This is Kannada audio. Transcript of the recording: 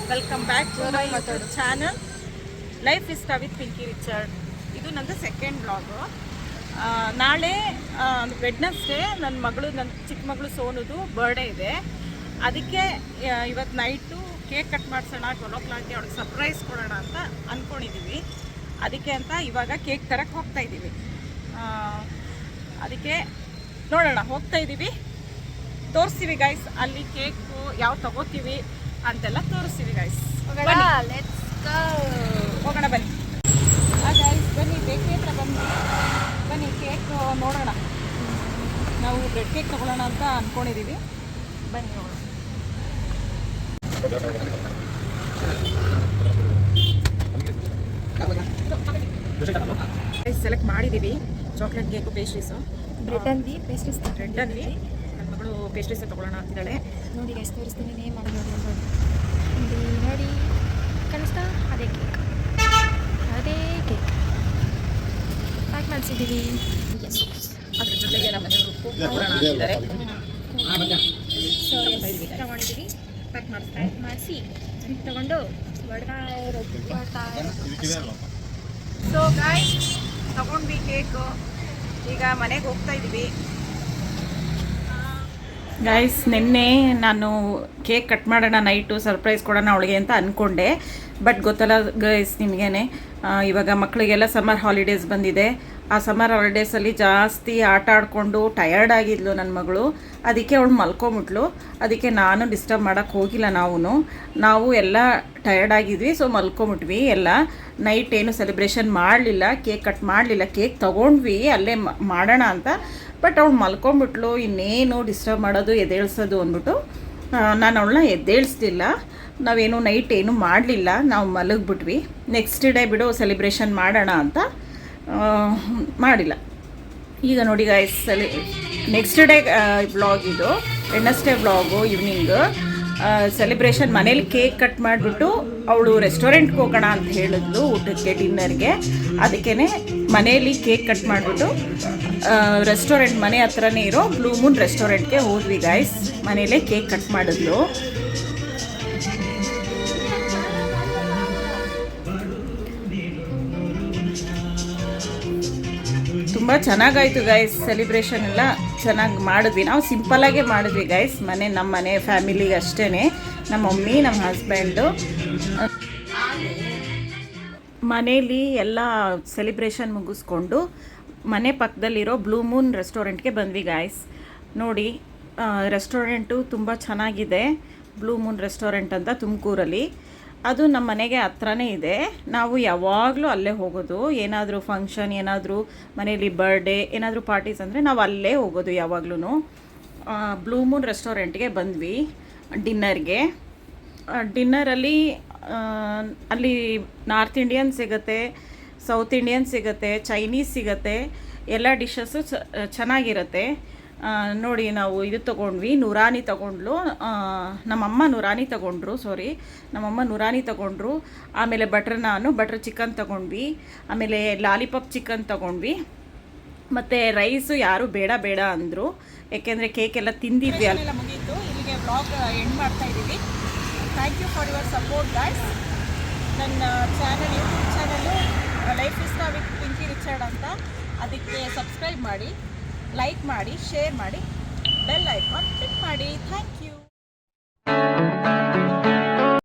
Welcome back to my YouTube channel life ಇಷ್ಟ ವಿತ್ ಪಿಂಕಿ ರಿಚರ್ಡ್. ಇದು ನಂದು ಸೆಕೆಂಡ್ ಬ್ಲಾಗು. ನಾಳೆ ವೆಡ್ನೆಸ್ಡೇ ನನ್ನ ಚಿಕ್ಕ ಮಗಳು ಸೋನುದು ಬರ್ಡೇ ಇದೆ. ಅದಕ್ಕೆ ಇವತ್ತು ನೈಟು ಕೇಕ್ ಕಟ್ ಮಾಡಿಸೋಣ, 12 o'clockಗೆ ಅವ್ಳಿಗೆ ಸರ್ಪ್ರೈಸ್ ಕೊಡೋಣ ಅಂತ ಅಂದ್ಕೊಂಡಿದ್ದೀವಿ. ಅದಕ್ಕೆ ಅಂತ ಇವಾಗ ಕೇಕ್ ತರಕ್ಕೆ ಹೋಗ್ತಾ ಇದ್ದೀವಿ. ಅದಕ್ಕೆ ನೋಡೋಣ, ಹೋಗ್ತಾ ಇದ್ದೀವಿ, ತೋರಿಸ್ತೀವಿ ಗೈಸ್. ಅಲ್ಲಿ ಕೇಕು ಯಾವ ತಗೋತೀವಿ ಅಂತೆಲ್ಲ ತೋರಿಸ್ತೀವಿ ಗೈಸ್. ಹೋಗೋಣ ಬನ್ನಿ. ಗೈಸ್ ಬನ್ನಿ, ಬೇಕರಿ ಹತ್ರ ಬನ್ನಿ ಕೇಕ್ ನೋಡೋಣ. ನಾವು ಬ್ರೆಡ್ ಕೇಕ್ ತಗೊಳ್ಳೋಣ ಅಂತ ಅಂದ್ಕೊಂಡಿದ್ದೀವಿ. ಬನ್ನಿ ನೋಡೋಣ. ಸೆಲೆಕ್ಟ್ ಮಾಡಿದ್ದೀವಿ ಚಾಕ್ಲೇಟ್ ಕೇಕು, ಪೇಸ್ಟ್ರೀಸು. ಬ್ರೆಡ್ಡಲ್ಲಿ ನನ್ನ ಮಗಳು ಪೇಸ್ಟ್ರೀಸ್ ತೊಗೊಳ್ಳೋಣ ಅಂತಿದ್ದಾಳೆ. ನೋಡಿ ಗೈಸ್, ತೋರಿಸ್ತೀನಿ, ನೇಮ್ ಮಾಡಿ ನೋಡಿ ನೋಡಿ, ಕಾಣಿಸ್ತಾ? ಅದೇ ಕೇಕ್ ಪ್ಯಾಕ್ ಮಾಡಿಸಿದ್ದೀವಿ. ಅದ್ರ ಜೊತೆಗೆ ನಮ್ಮ ಮನೆಯವರು ತೊಗೊಳ್ಳೋಣ ಅಂತಿದ್ದಾರೆ. ಸೊ ತಗೊಂಡಿದ್ದೀವಿ, ಪ್ಯಾಕ್ ಮಾಡಿಸಿ ತಗೊಂಡು ಸೊ ಗಾಯ್ಸ್, ತಗೊಂಡ್ವಿ ಕೇಕು. ಈಗ ಮನೆಗೆ ಹೋಗ್ತಾ ಇದ್ದೀವಿ ಗೈಸ್. ನಿನ್ನೆ ನಾನು ಕೇಕ್ ಕಟ್ ಮಾಡೋಣ, ನೈಟು ಸರ್ಪ್ರೈಸ್ ಕೊಡೋಣ ಅವಳಿಗೆ ಅಂತ ಅಂದ್ಕೊಂಡೆ. ಬಟ್ ಗೊತ್ತಲ್ಲ ಗೈಸ್ ನಿಮಗೇನೆ, ಇವಾಗ ಮಕ್ಕಳಿಗೆಲ್ಲ ಸಮ್ಮರ್ ಹಾಲಿಡೇಸ್ ಬಂದಿದೆ. ಆ ಸಮ್ಮರ್ ಹಾಲಿಡೇಸಲ್ಲಿ ಜಾಸ್ತಿ ಆಟ ಆಡಿಕೊಂಡು ಟಯರ್ಡ್ ಆಗಿದ್ಲು ನನ್ನ ಮಗಳು. ಅದಕ್ಕೆ ಅವಳು ಮಲ್ಕೊಂಬಿಟ್ಲು. ಅದಕ್ಕೆ ನಾನು ಡಿಸ್ಟರ್ಬ್ ಮಾಡೋಕ್ಕೆ ಹೋಗಿಲ್ಲ. ನಾವು ಎಲ್ಲ ಟಯರ್ಡ್ ಆಗಿದ್ವಿ, ಸೊ ಮಲ್ಕೊಂಬಿಟ್ವಿ ಎಲ್ಲ. ನೈಟ್ ಏನು ಸೆಲೆಬ್ರೇಷನ್ ಮಾಡಲಿಲ್ಲ, ಕೇಕ್ ಕಟ್ ಮಾಡಲಿಲ್ಲ. ಕೇಕ್ ತೊಗೊಂಡ್ವಿ ಅಲ್ಲೇ ಮಾಡೋಣ ಅಂತ. ಬಟ್ ಅವಳು ಮಲ್ಕೊಂಬಿಟ್ಲು. ಇನ್ನೇನು ಡಿಸ್ಟರ್ಬ್ ಮಾಡೋದು, ಎದ್ದೇಳಿಸೋದು ಅಂದ್ಬಿಟ್ಟು ನಾನು ಅವಳನ್ನ ಎದ್ದೇಳಿಸ್ಲಿಲ್ಲ. ನಾವೇನು ನೈಟ್ ಏನು ಮಾಡಲಿಲ್ಲ, ನಾವು ಮಲಗಿಬಿಟ್ವಿ. ನೆಕ್ಸ್ಟ್ ಡೇ ಬಿಡು ಸೆಲೆಬ್ರೇಷನ್ ಮಾಡೋಣ ಅಂತ ಮಾಡಿಲ್ಲ. ಈಗ ನೋಡಿ ಗಾಯ್ಸ್, ನೆಕ್ಸ್ಟ್ ಡೇ ವ್ಲಾಗ್ ಇದು, ವೆಡ್ನೆಸ್ಡೇ ವ್ಲಾಗು. ಈವ್ನಿಂಗ್ ಸೆಲೆಬ್ರೇಷನ್ ಮನೇಲಿ ಕೇಕ್ ಕಟ್ ಮಾಡಿಬಿಟ್ಟು ಅವಳು ರೆಸ್ಟೋರೆಂಟ್ಗೆ ಹೋಗೋಣ ಅಂತ ಹೇಳಿದ್ಲು ಊಟಕ್ಕೆ, ಡಿನ್ನರ್ಗೆ. ಅದಕ್ಕೇ ಮನೇಲಿ ಕೇಕ್ ಕಟ್ ಮಾಡಿಬಿಟ್ಟು ರೆಸ್ಟೋರೆಂಟ್ ಮನೆ ಹತ್ರನೇ ಇರೋ ಬ್ಲೂ ಮೂನ್ ರೆಸ್ಟೋರೆಂಟ್ಗೆ ಹೋದ್ವಿ ಗಾಯ್ಸ್. ಮನೇಲೇ ಕೇಕ್ ಕಟ್ ಮಾಡಿದ್ಲು. ತುಂಬ ಚೆನ್ನಾಗಾಯಿತು ಗೈಸ್. ಸೆಲೆಬ್ರೇಷನ್ ಎಲ್ಲ ಚೆನ್ನಾಗಿ ಮಾಡಿದ್ವಿ. ನಾವು ಸಿಂಪಲ್ಲಾಗೇ ಮಾಡಿದ್ವಿ ಗೈಸ್. ನಮ್ಮ ಮನೆ ಫ್ಯಾಮಿಲಿಗೆ ಅಷ್ಟೇ, ನಮ್ಮ ಮಮ್ಮಿ, ನಮ್ಮ ಹಸ್ಬೆಂಡು. ಮನೇಲಿ ಎಲ್ಲ ಸೆಲೆಬ್ರೇಷನ್ ಮುಗಿಸ್ಕೊಂಡು ಮನೆ ಪಕ್ಕದಲ್ಲಿರೋ ಬ್ಲೂ ಮೂನ್ ರೆಸ್ಟೋರೆಂಟ್ಗೆ ಬಂದ್ವಿ ಗಾಯ್ಸ್. ನೋಡಿ, ರೆಸ್ಟೋರೆಂಟು ತುಂಬ ಚೆನ್ನಾಗಿದೆ. ಬ್ಲೂ ಮೂನ್ ರೆಸ್ಟೋರೆಂಟ್ ಅಂತ ತುಮಕೂರಲ್ಲಿ. ಅದು ನಮ್ಮ ಮನೆಗೆ ಹತ್ರನೇ ಇದೆ. ನಾವು ಯಾವಾಗಲೂ ಅಲ್ಲೇ ಹೋಗೋದು. ಏನಾದರೂ ಫಂಕ್ಷನ್, ಏನಾದರೂ ಮನೇಲಿ ಬರ್ಡೇ, ಏನಾದರೂ ಪಾರ್ಟೀಸ್ ಅಂದರೆ ನಾವು ಅಲ್ಲೇ ಹೋಗೋದು ಯಾವಾಗ್ಲೂ. ಬ್ಲೂ ಮೂನ್ ರೆಸ್ಟೋರೆಂಟ್ಗೆ ಬಂದ್ವಿ ಡಿನ್ನರ್ಗೆ. ಡಿನ್ನರಲ್ಲಿ ಅಲ್ಲಿ ನಾರ್ತ್ ಇಂಡಿಯನ್ ಸಿಗುತ್ತೆ, ಸೌತ್ ಇಂಡಿಯನ್ ಸಿಗುತ್ತೆ, ಚೈನೀಸ್ ಸಿಗುತ್ತೆ. ಎಲ್ಲ ಡಿಶಸ್ಸು ಚೆನ್ನಾಗಿರುತ್ತೆ. ನೋಡಿ, ನಾವು ಇದು ತೊಗೊಂಡ್ವಿ, ನೂರಾನಿ ತೊಗೊಂಡ್ಲು. ನಮ್ಮಮ್ಮ ನೂರಾನಿ ತೊಗೊಂಡ್ರು. ಆಮೇಲೆ ಬಟರ್ ಚಿಕನ್ ತೊಗೊಂಡ್ವಿ. ಆಮೇಲೆ ಲಾಲಿಪಾಪ್ ಚಿಕನ್ ತೊಗೊಂಡ್ವಿ. ಮತ್ತು ರೈಸು ಯಾರು ಬೇಡ ಅಂದರು, ಯಾಕೆಂದರೆ ಕೇಕ್ ಎಲ್ಲ ತಿಂದಿದ್ವಿ. ಅಲ್ಲೆಲ್ಲ ಮುಗೀತು. ಇಲ್ಲಿಗೆ ವ್ಲಾಗ್ ಎಂಡ್ ಮಾಡ್ತಾ ಇದ್ದೀವಿ. Thank you for your support guys. ನನ್ನ ಯೂಟ್ಯೂಬ್ ಚಾನಲ್ಲು ಲೈಫ್ ಇಷ್ಟ ವಿತ್ ಪಿಂಕಿ ರಿಚರ್ಡ್ ಅಂತ. ಅದಕ್ಕೆ ಸಬ್ಸ್ಕ್ರೈಬ್ ಮಾಡಿ, ಲೈಕ್ ಮಾಡಿ, ಶೇರ್ ಮಾಡಿ, ಬೆಲ್ ಐಕಾನ್ ಕ್ಲಿಕ್ ಮಾಡಿ. Thank you.